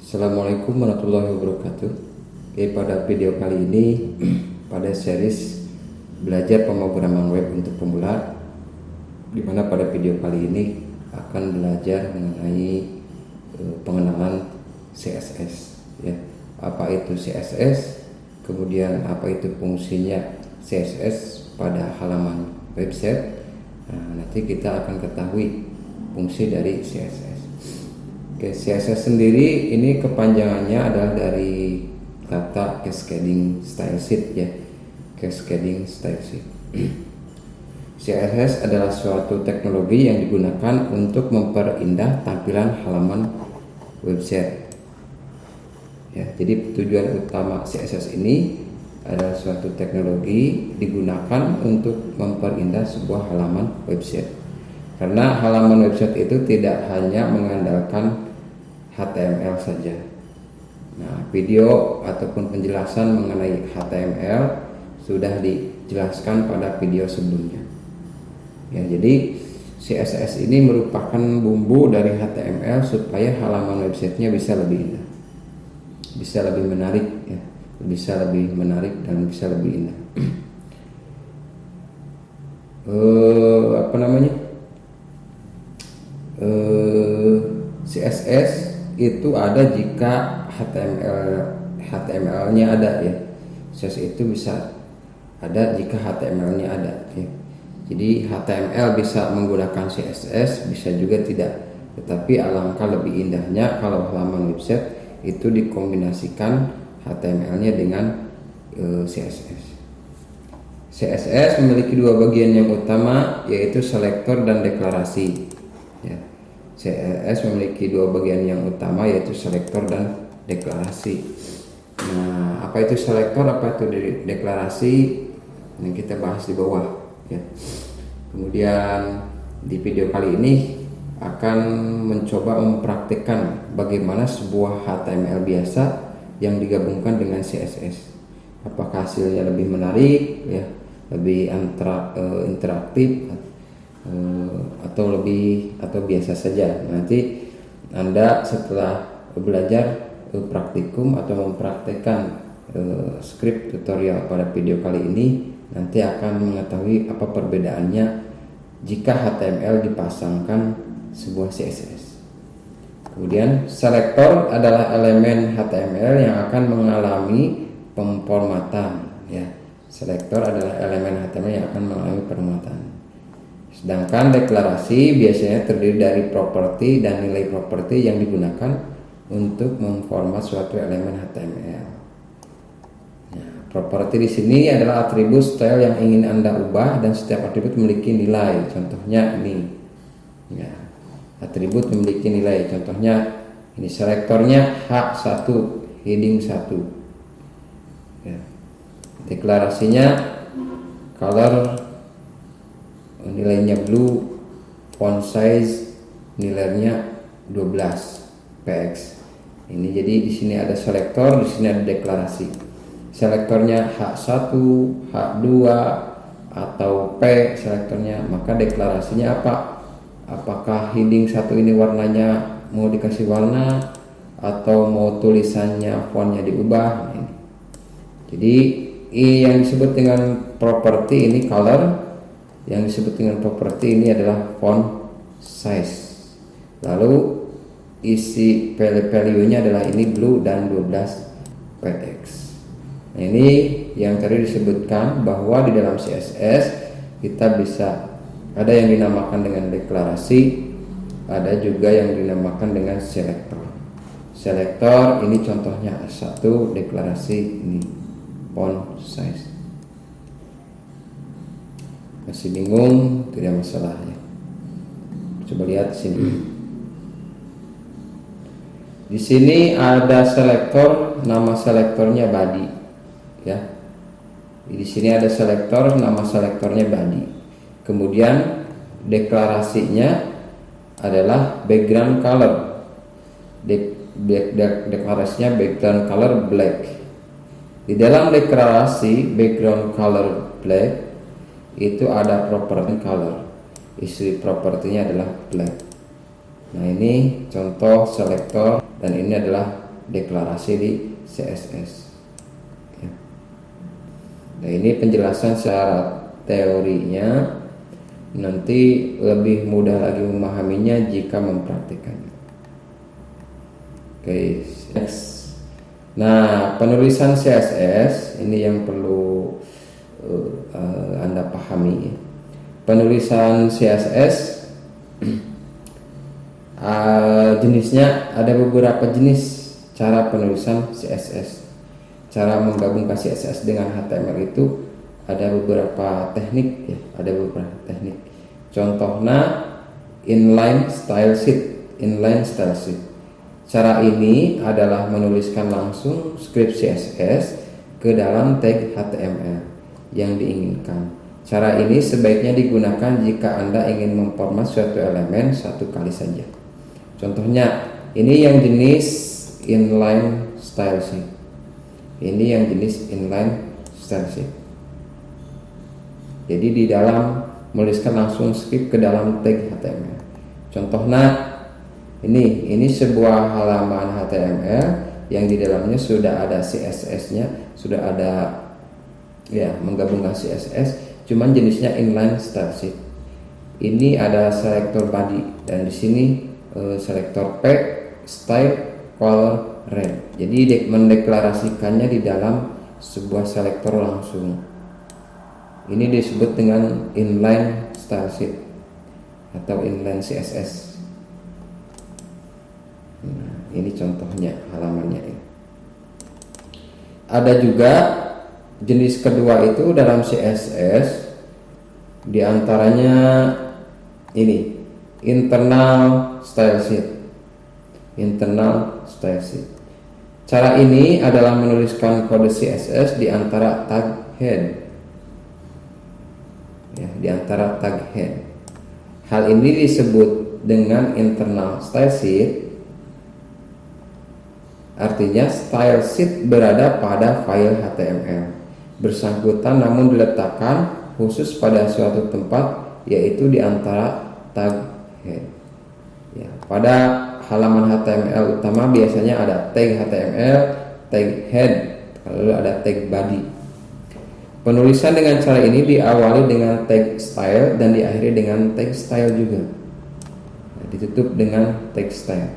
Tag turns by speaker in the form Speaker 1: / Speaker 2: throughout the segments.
Speaker 1: Assalamualaikum warahmatullahi wabarakatuh. Oke, pada video kali ini pada series belajar pemrograman web untuk pemula, dimana pada video kali ini akan belajar mengenai pengenalan CSS, ya. Apa itu CSS, kemudian apa itu fungsinya CSS pada halaman website. Nah, nanti kita akan ketahui fungsi dari CSS. Oke, CSS sendiri ini kepanjangannya adalah dari kata Cascading Style Sheet, ya. Cascading Style Sheet. CSS adalah suatu teknologi yang digunakan untuk memperindah tampilan halaman website. Ya, jadi tujuan utama CSS ini adalah suatu teknologi digunakan untuk memperindah sebuah halaman website. Karena halaman website itu tidak hanya mengandalkan HTML saja. Nah, video ataupun penjelasan mengenai HTML sudah dijelaskan pada video sebelumnya. Ya, jadi CSS ini merupakan bumbu dari HTML supaya halaman websitenya bisa lebih indah, bisa lebih menarik, ya, bisa lebih menarik dan bisa lebih indah. CSS itu ada jika HTML-nya ada, ya. CSS itu bisa ada jika HTML-nya ada, ya. Jadi HTML bisa menggunakan CSS, bisa juga tidak. Tetapi alangkah lebih indahnya kalau halaman website itu dikombinasikan HTML-nya dengan CSS. CSS memiliki dua bagian yang utama, yaitu selektor dan deklarasi. Ya. CSS memiliki dua bagian yang utama, yaitu selektor dan deklarasi. Nah, apa itu selektor, apa itu deklarasi? Yang kita bahas di bawah, ya. Kemudian di video kali ini akan mencoba mempraktikkan bagaimana sebuah HTML biasa yang digabungkan dengan CSS. Apakah hasilnya lebih menarik, ya, lebih interaktif, atau biasa saja. Nanti Anda setelah belajar praktikum atau mempraktekkan script tutorial pada video kali ini, nanti akan mengetahui apa perbedaannya jika HTML dipasangkan sebuah CSS. Kemudian selektor adalah elemen HTML yang akan mengalami pemformatan, ya. Selektor adalah elemen HTML yang akan mengalami pemformatan. Sedangkan deklarasi biasanya terdiri dari properti dan nilai properti yang digunakan untuk memformat suatu elemen HTML. Nah, properti di sini adalah atribut style yang ingin Anda ubah, dan setiap atribut memiliki nilai. Contohnya ini, ya, atribut memiliki nilai. Contohnya ini, selektornya H1, heading 1. Ya. Deklarasinya color, nilainya blue, font size nilainya 12 px. Ini jadi di sini ada selektor, di sini ada deklarasi. Selektornya H1, H2 atau P selektornya, maka deklarasinya apa? Apakah heading 1 ini warnanya mau dikasih warna atau mau tulisannya fontnya diubah? Ini. Jadi yang disebut dengan properti ini color, yang disebut dengan properti ini adalah font size. Lalu isi value-nya adalah ini blue dan 12 px. Nah, ini yang tadi disebutkan bahwa di dalam CSS kita bisa ada yang dinamakan dengan deklarasi, ada juga yang dinamakan dengan selektor. Selektor ini contohnya satu, deklarasi ini font size. Masih bingung? Tidak masalah, ya. Coba lihat sini. Di sini ada selektor, nama selektornya body, ya. Di sini ada selektor, nama selektornya body. Kemudian deklarasinya adalah background color. Deklarasinya background color black. Di dalam deklarasi background color black itu ada property color. Isi propertinya adalah black. Nah, ini contoh selektor dan ini adalah deklarasi di CSS. Ya. Nah, ini penjelasan secara teorinya, nanti lebih mudah lagi memahaminya jika mempraktikkannya. Oke, next. Nah, penulisan CSS ini yang perlu Anda pahami. Penulisan CSS jenisnya ada beberapa jenis cara penulisan CSS. Cara menggabungkan CSS dengan HTML itu ada beberapa teknik, ya, ada beberapa teknik. Contohnya inline style sheet. Cara ini adalah menuliskan langsung script CSS ke dalam tag HTML yang diinginkan. Cara ini sebaiknya digunakan jika Anda ingin memformat suatu elemen satu kali saja. Contohnya, ini yang jenis inline style sheet. Ini yang jenis inline style sheet. Jadi di dalam menuliskan langsung script ke dalam tag HTML. Contohnya ini sebuah halaman HTML yang di dalamnya sudah ada CSS-nya, sudah ada ya menggabungkan CSS, cuman jenisnya inline style sheet. Ini ada selektor body dan di sini selektor P, style, color, red. Jadi mendeklarasikannya di dalam sebuah selektor langsung. Ini disebut dengan inline style sheet atau inline CSS. Nah, ini contohnya halamannya ya. Ada juga jenis kedua itu dalam CSS, diantaranya ini internal style sheet. Cara ini adalah menuliskan kode CSS di antara tag head. Ya, di antara tag head. Hal ini disebut dengan internal style sheet. Artinya style sheet berada pada file HTML bersangkutan namun diletakkan khusus pada suatu tempat, yaitu di antara tag head. Ya, pada halaman HTML utama biasanya ada tag HTML, tag head, lalu ada tag body. Penulisan dengan cara ini diawali dengan tag style dan diakhiri dengan tag style juga. Nah, ditutup dengan tag style.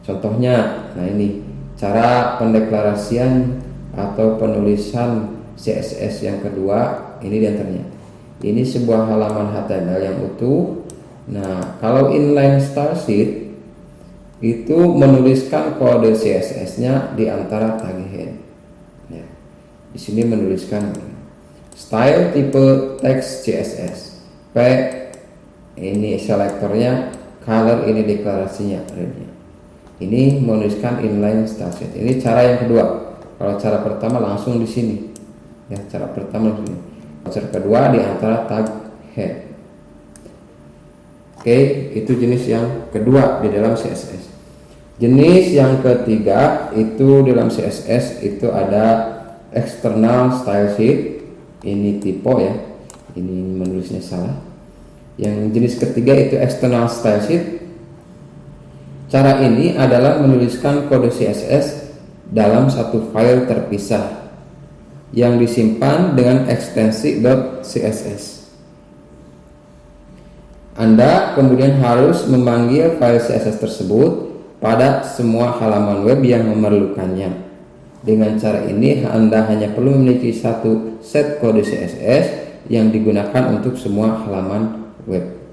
Speaker 1: Contohnya, nah ini cara pendeklarasian atau penulisan CSS yang kedua, ini diantaranya. Ini sebuah halaman HTML yang utuh. Nah, kalau inline style sheet itu menuliskan kode CSS-nya di antara tag head. Ya. Di sini menuliskan style tipe text CSS, P ini selektornya, color ini deklarasinya, rednya. Ini menuliskan inline style sheet. Ini cara yang kedua. Kalau cara pertama langsung di sini. Ya, cara pertama di sini. Cara kedua di antara tag head. Oke, itu jenis yang kedua di dalam CSS. Jenis yang ketiga itu dalam CSS itu ada external style sheet. Ini typo ya. Ini menulisnya salah. Yang jenis ketiga itu external style sheet. Cara ini adalah menuliskan kode CSS dalam satu file terpisah yang disimpan dengan ekstensi .css. Anda kemudian harus memanggil file CSS tersebut pada semua halaman web yang memerlukannya. Dengan cara ini Anda hanya perlu memiliki satu set kode CSS yang digunakan untuk semua halaman web.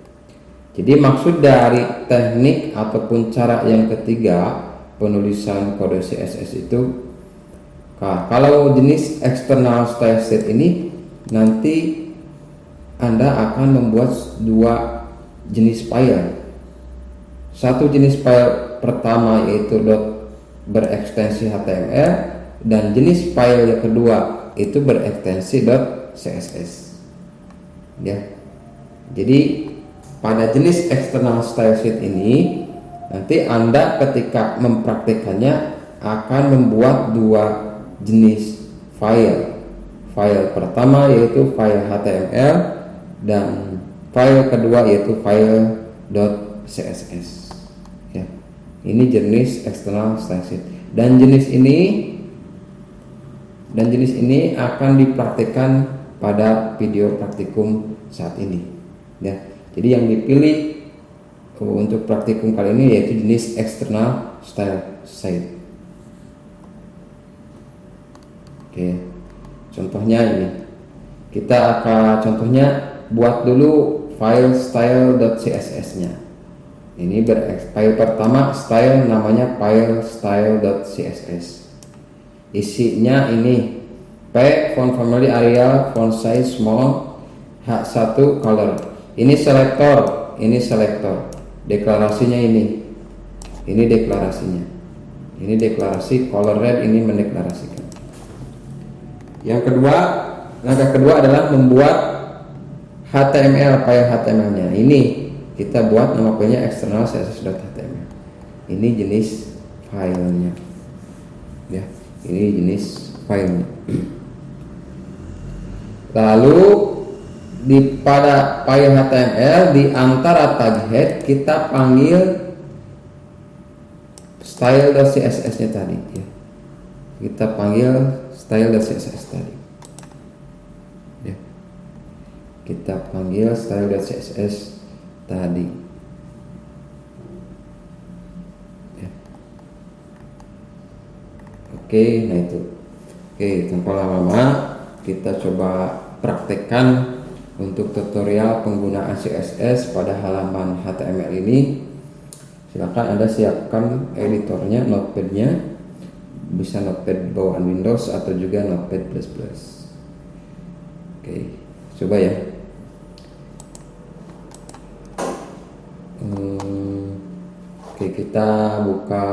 Speaker 1: Jadi maksud dari teknik ataupun cara yang ketiga penulisan kode CSS itu, kalau jenis external style sheet ini nanti Anda akan membuat dua jenis file. Satu jenis file pertama yaitu berekstensi HTML dan jenis file yang kedua itu berekstensi .css. Ya. Jadi pada jenis external style sheet ini nanti Anda ketika mempraktikkannya akan membuat dua jenis file. File pertama yaitu file HTML dan file kedua yaitu file .css. Ya. Ini jenis external style sheet. Dan jenis ini akan dipraktikkan pada video praktikum saat ini ya. Jadi yang dipilih untuk praktikum kali ini yaitu jenis external style sheet. Oke, contohnya ini kita akan buat dulu file style.css-nya. Ini file pertama style, namanya file style.css. Isinya ini P font family Arial, font size small, H1 color. Ini selektor, deklarasinya ini deklarasinya. Ini deklarasi color red, ini mendeklarasikan. Yang kedua, langkah kedua adalah membuat HTML, file HTML-nya. Ini kita buat nama filenya external css.html. Ini jenis filenya. Ya, ini jenis filenya. Lalu pada file HTML di antara tag head kita panggil style.css-nya tadi ya. Kita panggil style.css tadi. Ya. Kita panggil style.css tadi. Ya. Oke, nah itu. Oke, tanpa lama-lama kita coba praktekkan untuk tutorial penggunaan CSS pada halaman HTML ini. Silakan Anda siapkan editornya, Notepad-nya. Bisa Notepad bawaan Windows atau juga Notepad++. Oke, coba ya. Oke, kita buka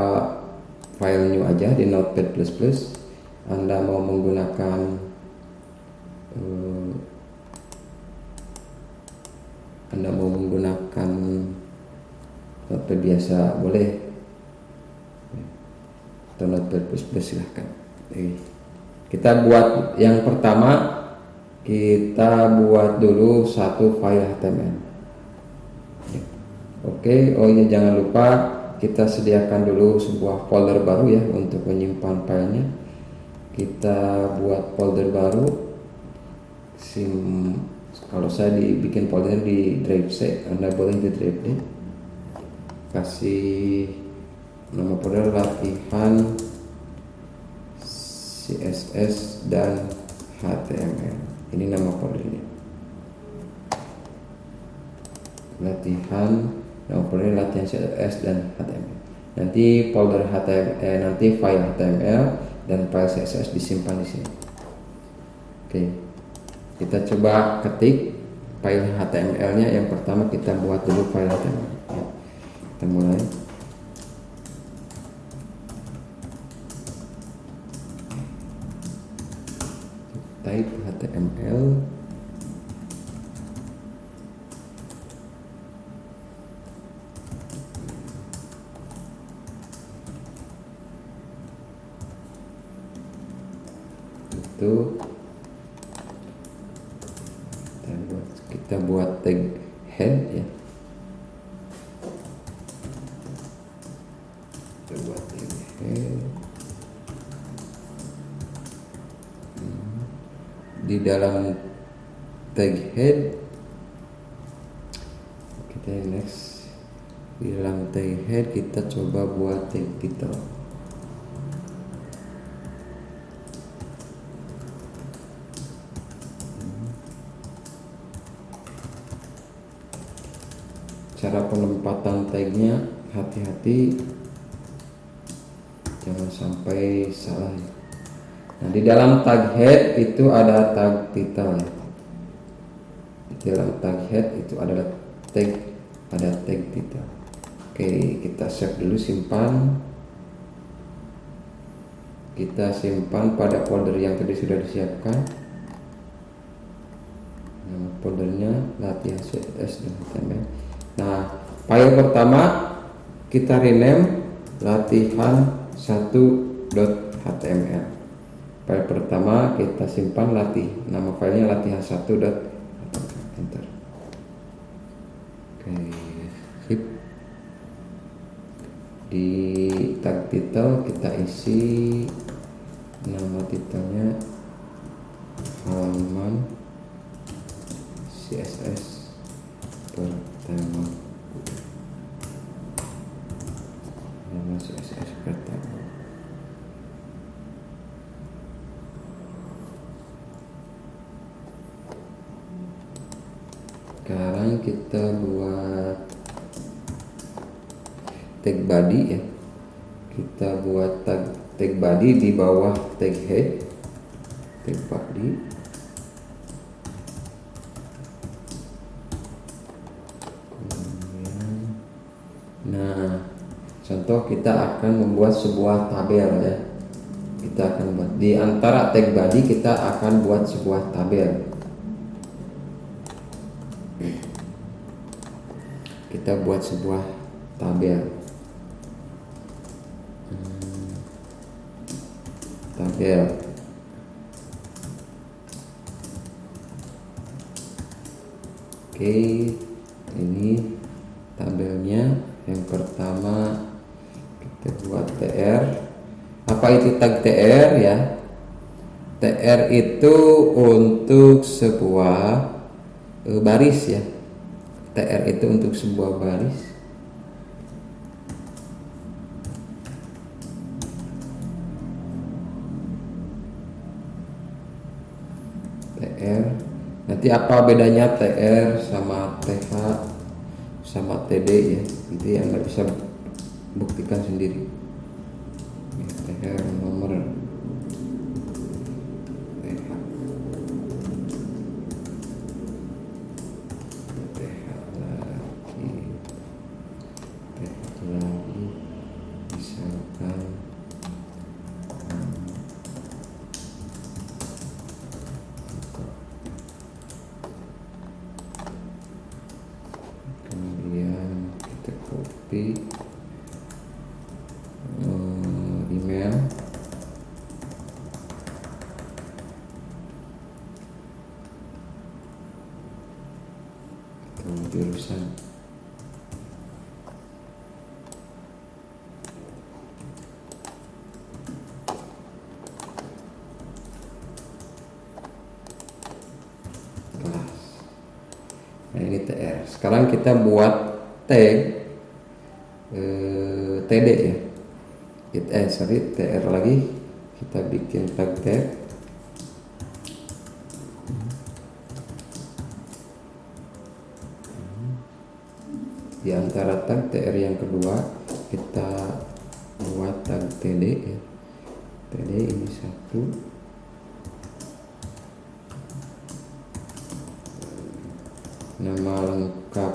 Speaker 1: file new aja di Notepad++. Anda mau menggunakan Notepad biasa boleh, atau Notepad++ silahkan. Kita buat yang pertama, kita buat dulu satu file HTML. Oke, oh iya, jangan lupa kita sediakan dulu sebuah folder baru ya untuk menyimpan filenya. Kita buat folder baru. Kalau saya bikin folder di Drive C, Anda boleh di Drive D. Kasih nama folder latihan CSS dan HTML. Ini nama foldernya. Nama folder latihan CSS dan HTML. Nanti folder HTML, nanti file HTML dan file CSS disimpan di sini. Oke, kita coba ketik file HTML-nya. Yang pertama kita buat dulu file HTML. Ya. Kita mulai. Type HTML. Itu kita buat tag head ya. Kita buat tag head. Di dalam tag head kita next, di dalam tag head kita coba buat tag title. Cara penempatan tagnya hati-hati, jangan sampai salah. Nah, di dalam tag head itu ada tag title ya. Di dalam tag head itu ada tag title. Oke, kita save dulu, simpan. Kita simpan pada folder yang tadi sudah disiapkan. Nama foldernya latihan CSS dan HTML. Nah, file pertama kita rename latihan 1.html. File pertama kita simpan nama filenya latihan 1.html. Enter. Oke, sip. Di tag title kita isi nama titelnya halaman CSS pertama. Nama CSS pertama. Sekarang kita buat tag body ya. Kita buat tag body di bawah tag head. Tag body. Nah, contoh kita akan membuat sebuah tabel ya. Kita akan buat di antara tag body, kita akan buat sebuah tabel. Kita buat sebuah tabel. Tabel. Oke, ini tabelnya. Yang pertama kita buat tr. Apa itu tag tr ya? Tr itu untuk sebuah baris ya. Tr itu untuk sebuah baris. Tr. Nanti apa bedanya tr sama th sama td ya? Itu yang nggak bisa buktikan sendiri. Tr nomor email, jurusan. Kelas. Nah ini TR. Sekarang kita buat tag TD ya. TR lagi. Kita bikin tag. Di antara tag TR yang kedua kita buat tag TD ya. TD ini satu. Nama lengkap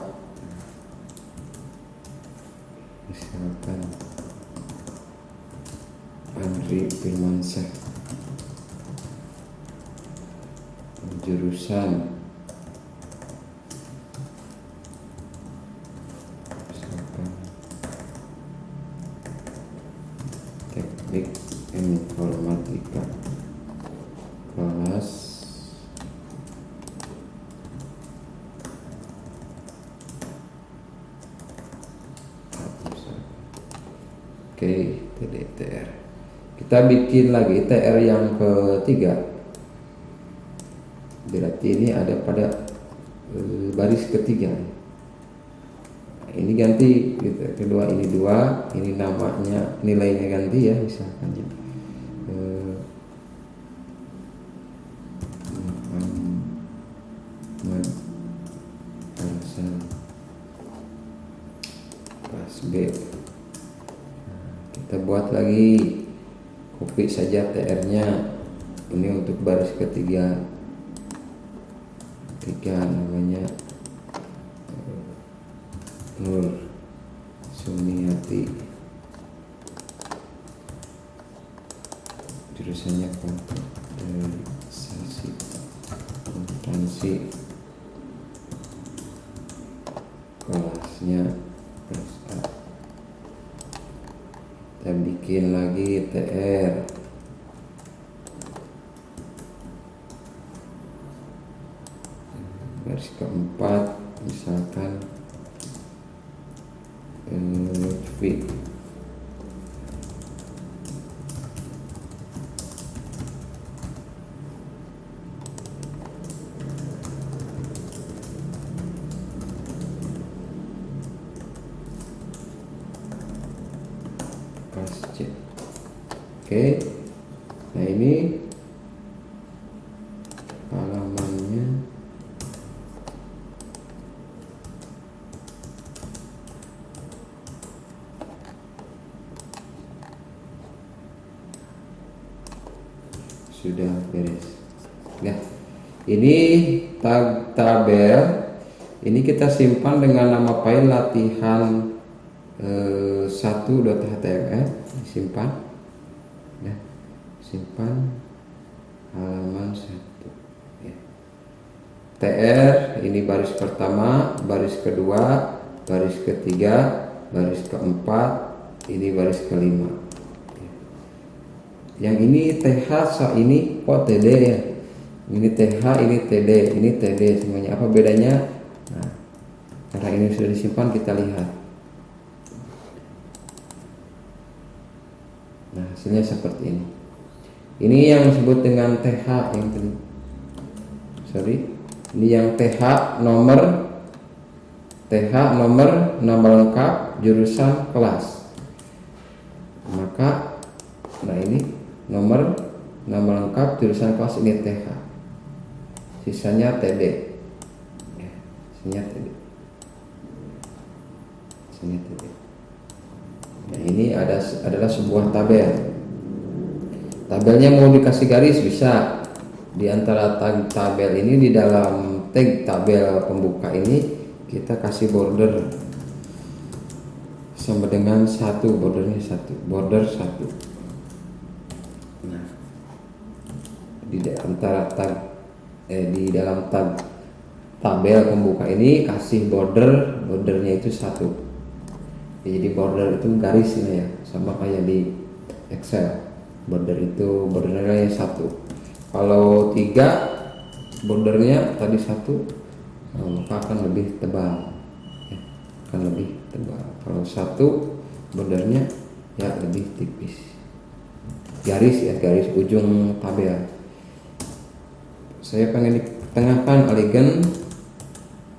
Speaker 1: misalkan Andri Firmansyah. Jurusan misalkan Teknik Informatika. Kelas TDTR. Kita bikin lagi TR yang ketiga. Berarti ini ada pada baris ketiga. Ini ganti gitu. Kedua ini 2, ini namanya nilainya ganti ya, misalkan jadi kelas B. Kita buat lagi, copy saja TR-nya. Ini untuk baris ketiga. Namanya Nur Sumiati. Jurusannya akuntansi. Kelasnya kelas A. Kita bikin lagi TR. Baris keempat misalkan Lutfi kelas C. Oke, nah ini halamannya. Sudah beres. Nah, ini tabel ini kita simpan dengan nama file latihan 1.html. Disimpan, ya, simpan halaman 1. Ya. TR ini baris pertama, baris kedua, baris ketiga, baris keempat, ini baris kelima. Ya. Yang ini TH, ini TD ya. Ini TH, ini TD, ini TD semuanya. Apa bedanya? Nah, karena ini sudah disimpan, kita lihat. Nah, hasilnya seperti ini. Ini yang disebut dengan TH yang tadi. Ini yang TH nomor nama lengkap, jurusan, kelas. Maka, nah ini nomor nama lengkap, jurusan, kelas, ini TH. Sisanya TD. Ya, sisanya TD. Nah, ini adalah sebuah tabel. Tabelnya mau dikasih garis bisa. Di antara tag tabel ini, di dalam tag tabel pembuka ini kita kasih border sama dengan 1, bordernya 1, border 1. Nah, di antara di dalam tag tabel pembuka ini kasih bordernya itu 1. Jadi border itu garis ini ya, sama kayak di Excel. Bordernya 1. Kalau 3 bordernya tadi 1, maka akan lebih tebal. Ya, akan lebih tebal. Kalau 1 bordernya ya lebih tipis. Garis ya, garis ujung tabel. Saya pengen ditengahkan aligen,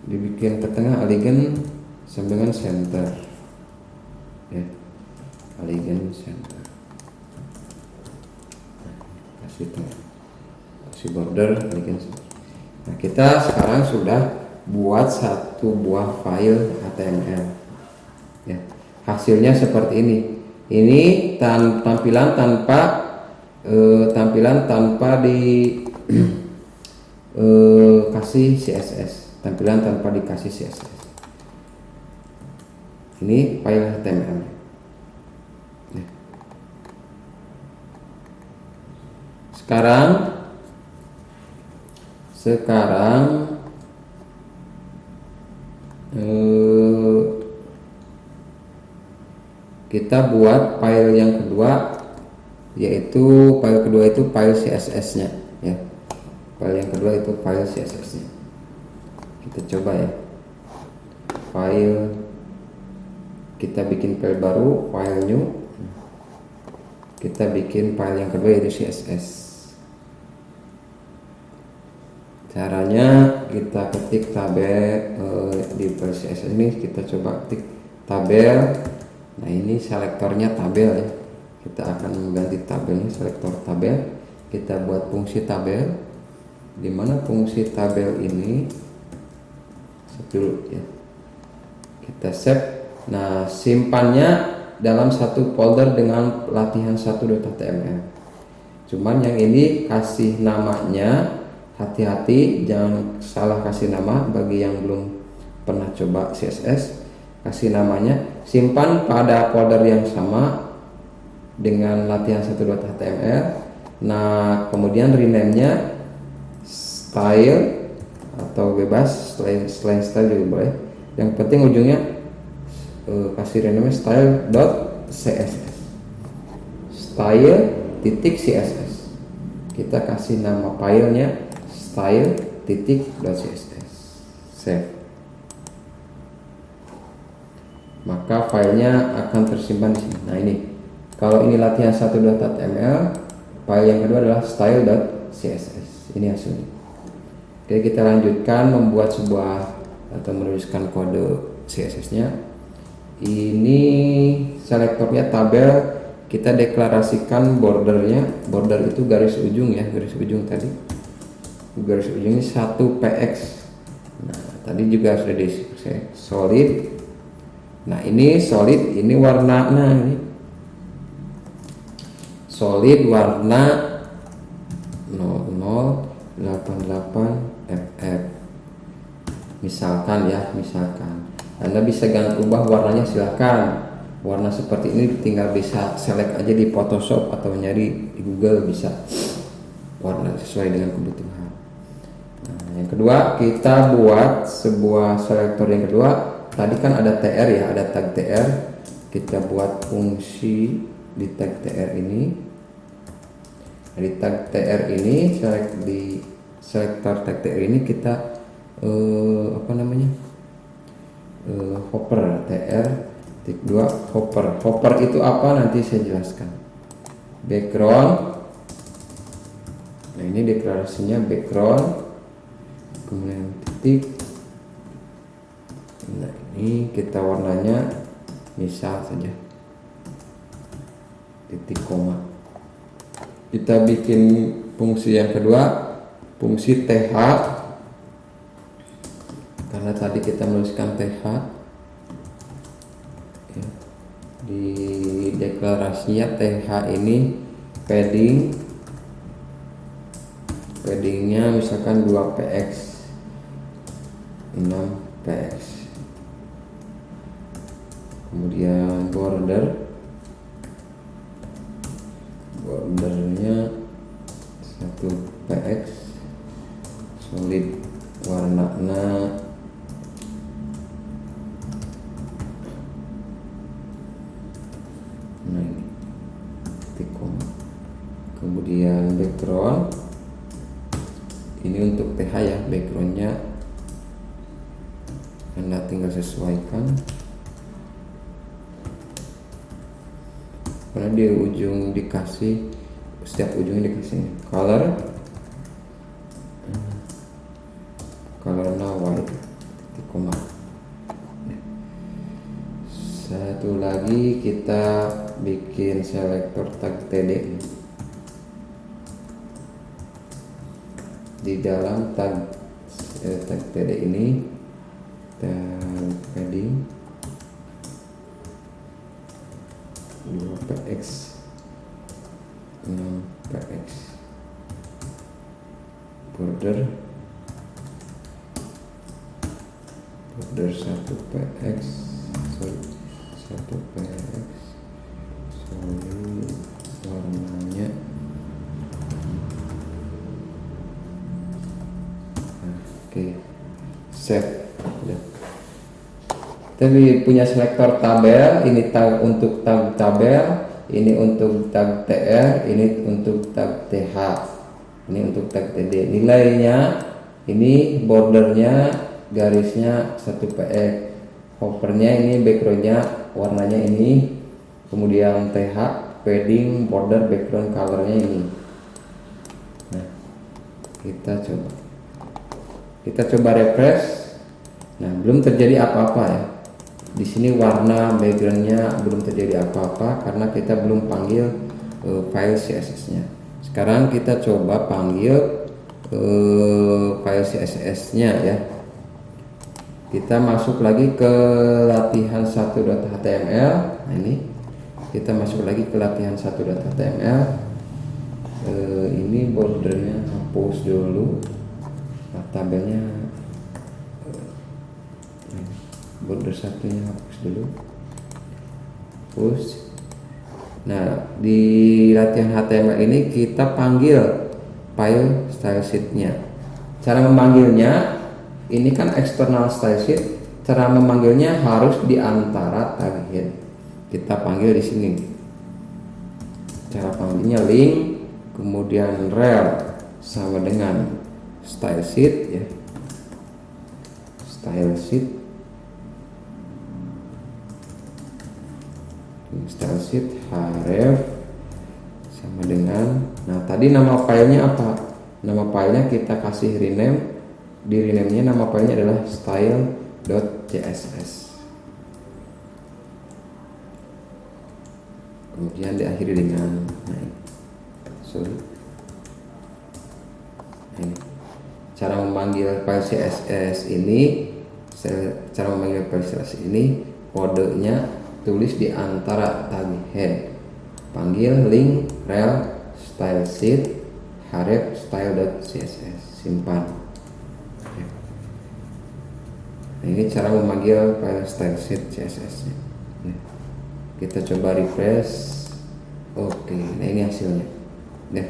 Speaker 1: dibikin ke tengah aligen sama dengan center. Ya, aligen center. Kasih border aligen center. Nah, kita sekarang sudah buat satu buah file HTML. Ya, hasilnya seperti ini. Ini tampilan tanpa di kasih CSS, tampilan tanpa dikasih CSS. Ini file HTML. Nah. Sekarang kita buat file yang kedua, yaitu file CSS-nya ya. File yang kedua itu file CSS-nya. Kita coba ya. Kita bikin file baru, file new. Kita bikin file yang kedua yaitu CSS. Caranya kita ketik tabel di file CSS ini, kita coba ketik tabel. Nah, ini selektornya tabel ya. Kita akan mengganti tabelnya, selektor tabel. Kita buat fungsi tabel, di mana fungsi tabel ini ya. Kita save. Nah, simpannya dalam satu folder dengan latihan 1.html. Cuman yang ini kasih namanya, hati-hati jangan salah kasih nama. Bagi yang belum pernah coba CSS, kasih namanya, simpan pada folder yang sama dengan latihan 1.html. Nah, kemudian rename-nya style atau bebas, selain style juga boleh. Yang penting ujungnya kasih rename style.css, style.css. Kita kasih nama filenya style.css. Save. Maka filenya akan tersimpan di sini. Nah, ini kalau ini latihan 1.html, file yang kedua adalah style.css. Ini hasilnya. Oke, kita lanjutkan membuat sebuah atau menuliskan kode CSS-nya. Ini selektornya tabel kita deklarasikan bordernya. Border itu garis ujung ya, garis ujung tadi, garis ujungnya 1px. Nah tadi juga sudah di solid. Nah ini solid, ini warna, nah ini solid warna 0088 FF misalkan ya, misalkan Anda bisa ubah warnanya, silahkan. Warna seperti ini tinggal bisa select aja di Photoshop atau nyari di Google, bisa warna sesuai dengan kebutuhan. Nah, yang kedua kita buat sebuah selektor yang kedua. Tadi kan ada TR ya, ada tag TR. Kita buat fungsi di tag TR ini. Di tag TR ini, di selektor tag TR ini kita hopper TR tik 2 hopper. Hopper itu apa nanti saya jelaskan. Background. Nah ini deklarasinya background, kemudian titik. Nah ini kita warnanya misal saja titik koma. Kita bikin fungsi yang kedua, fungsi TH. Karena tadi kita menuliskan TH ya, di deklarasinya TH ini paddingnya misalkan 2px 6px, kemudian bordernya 1px solid warnanya kemudian background ini untuk TH ya, backgroundnya Anda tinggal sesuaikan karena di ujung dikasih, setiap ujungnya dikasih colornya white titik koma. Satu lagi kita bikin selektor tag TD. Di dalam tag TD ini tag padding 2px 6px border 1px solid 1px solid warnanya save ya. Tapi punya selektor tabel, ini tag untuk tag tabel, ini untuk tag TR, ini untuk tag TH, ini untuk tag TD. Nilainya ini bordernya garisnya 1px, hoppernya ini, backgroundnya warnanya ini, kemudian TH padding border background colornya ini. Nah kita coba refresh. Nah belum terjadi apa-apa ya. Di sini warna backgroundnya belum terjadi apa-apa karena kita belum panggil file CSS-nya. Sekarang kita coba panggil file CSS-nya ya. Kita masuk lagi ke latihan 1.html. Nah ini kita masuk lagi ke latihan 1.html. Ini bordernya hapus dulu. Nah, tabelnya border satunya hapus dulu, push. Nah di latihan HTML ini kita panggil file style sheet-nya. Cara memanggilnya ini kan external style sheet. Cara memanggilnya harus di antara tag head. Kita panggil di sini. Cara panggilnya link, kemudian rel sama dengan style sheet ya, style sheet href sama dengan, nah tadi nama filenya apa? Nama filenya kita kasih rename. Di rename-nya nama filenya adalah style.css. kemudian diakhiri dengan ini cara memanggil file CSS ini. Cara memanggil file CSS ini, kodenya tulis di antara tag head, panggil link rel style sheet href style.css, simpan. Nah, ini cara memanggil file style sheet CSS nya. Kita coba refresh. Oke, nah ini hasilnya. Nah,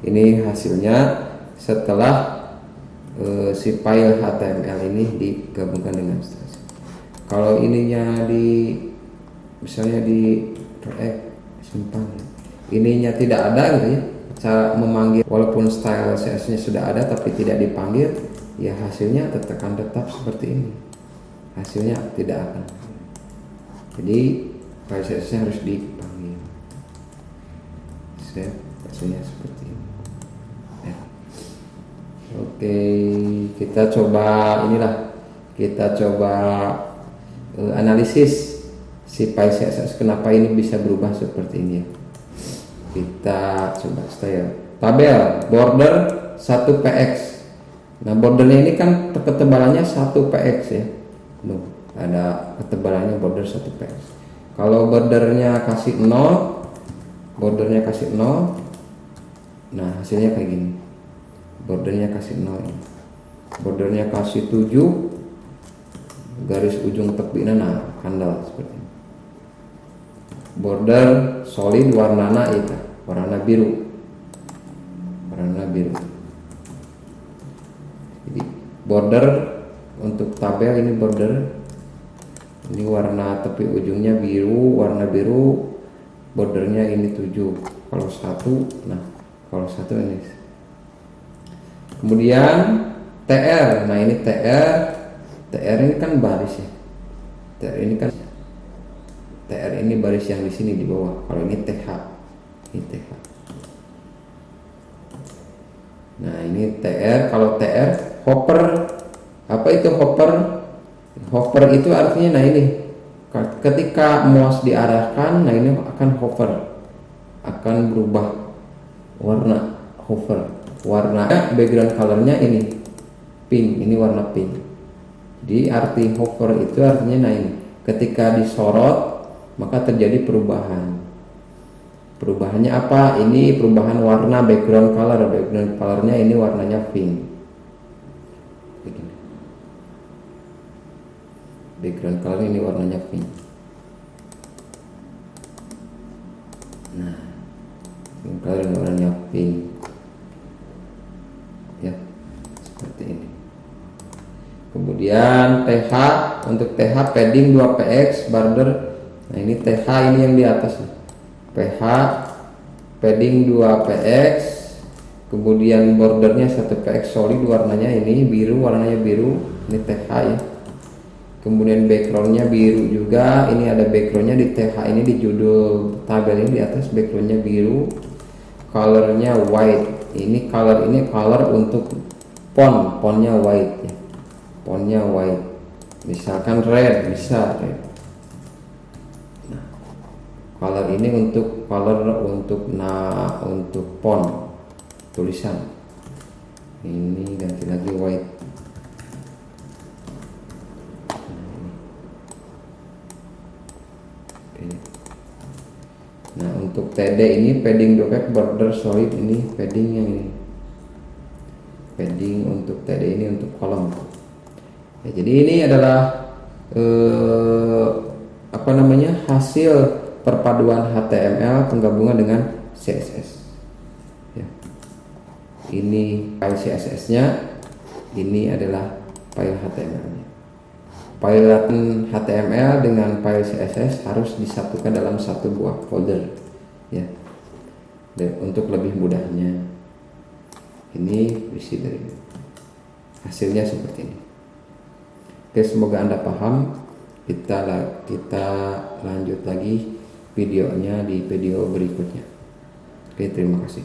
Speaker 1: ini hasilnya setelah si file HTML ini digabungkan dengan style sheet. Kalau ininya misalnya di simpan, ininya tidak ada gitu ya, cara memanggil walaupun style CSS nya sudah ada tapi tidak dipanggil, ya hasilnya tetap seperti ini, hasilnya tidak akan. Jadi file CSS nya harus dipanggil. Hasilnya seperti ini ya. Oke, kita coba analisis si file CSS kenapa ini bisa berubah seperti ini ya. Kita coba style tabel border 1px. Nah, bordernya ini kan ketebalannya 1px ya. Ada ketebalannya border 1px. Kalau bordernya kasih 0, nah hasilnya kayak gini. Bordernya kasih 0 ini. Bordernya kasih 7, garis ujung tepinya nah kandal seperti ini. Border solid warnana itu warna biru. Jadi border untuk tabel ini border, ini warna tepi ujungnya biru, warna biru, bordernya ini 7. Kalau satu ini. Kemudian TR, nah ini TR ini kan baris ya. TR ini baris yang di sini di bawah. Kalau ini TH, ini TH. Nah ini TR. Kalau TR hopper, apa itu hopper? Hopper itu artinya nah ini ketika mouse diarahkan, nah ini akan hover, akan berubah warna hover. Warna background colornya ini pink, ini warna pink. Jadi arti hover itu artinya nah ini ketika disorot maka terjadi perubahan. Perubahannya apa? Ini perubahan warna background color. Background colornya ini warnanya pink. Begini. Background color ini warnanya pink. Nah, background color ini warnanya pink. Ya, seperti ini. Kemudian TH, untuk TH padding 2px border. Nah ini TH ini yang di atas nih. PH padding 2px, kemudian bordernya 1px solid, warnanya ini biru, ini TH ya. Kemudian backgroundnya biru juga, ini ada backgroundnya di TH ini, di judul tabel ini di atas backgroundnya biru, colornya white. Ini color untuk fontnya white ya. Fontnya white, misalkan red, bisa red. Color ini untuk font tulisan. Ini ganti lagi white. Nah untuk TD ini padding 2px border solid, ini padding yang ini. Padding untuk TD ini untuk kolom. Ya, jadi ini adalah hasil perpaduan HTML penggabungan dengan CSS ya. Ini file CSS nya, ini adalah file HTML nya. File HTML dengan file CSS harus disatukan dalam satu buah folder ya. Dan untuk lebih mudahnya, ini visi dari hasilnya seperti ini. Oke, semoga Anda paham. Kita lanjut lagi videonya di video berikutnya. Oke, terima kasih.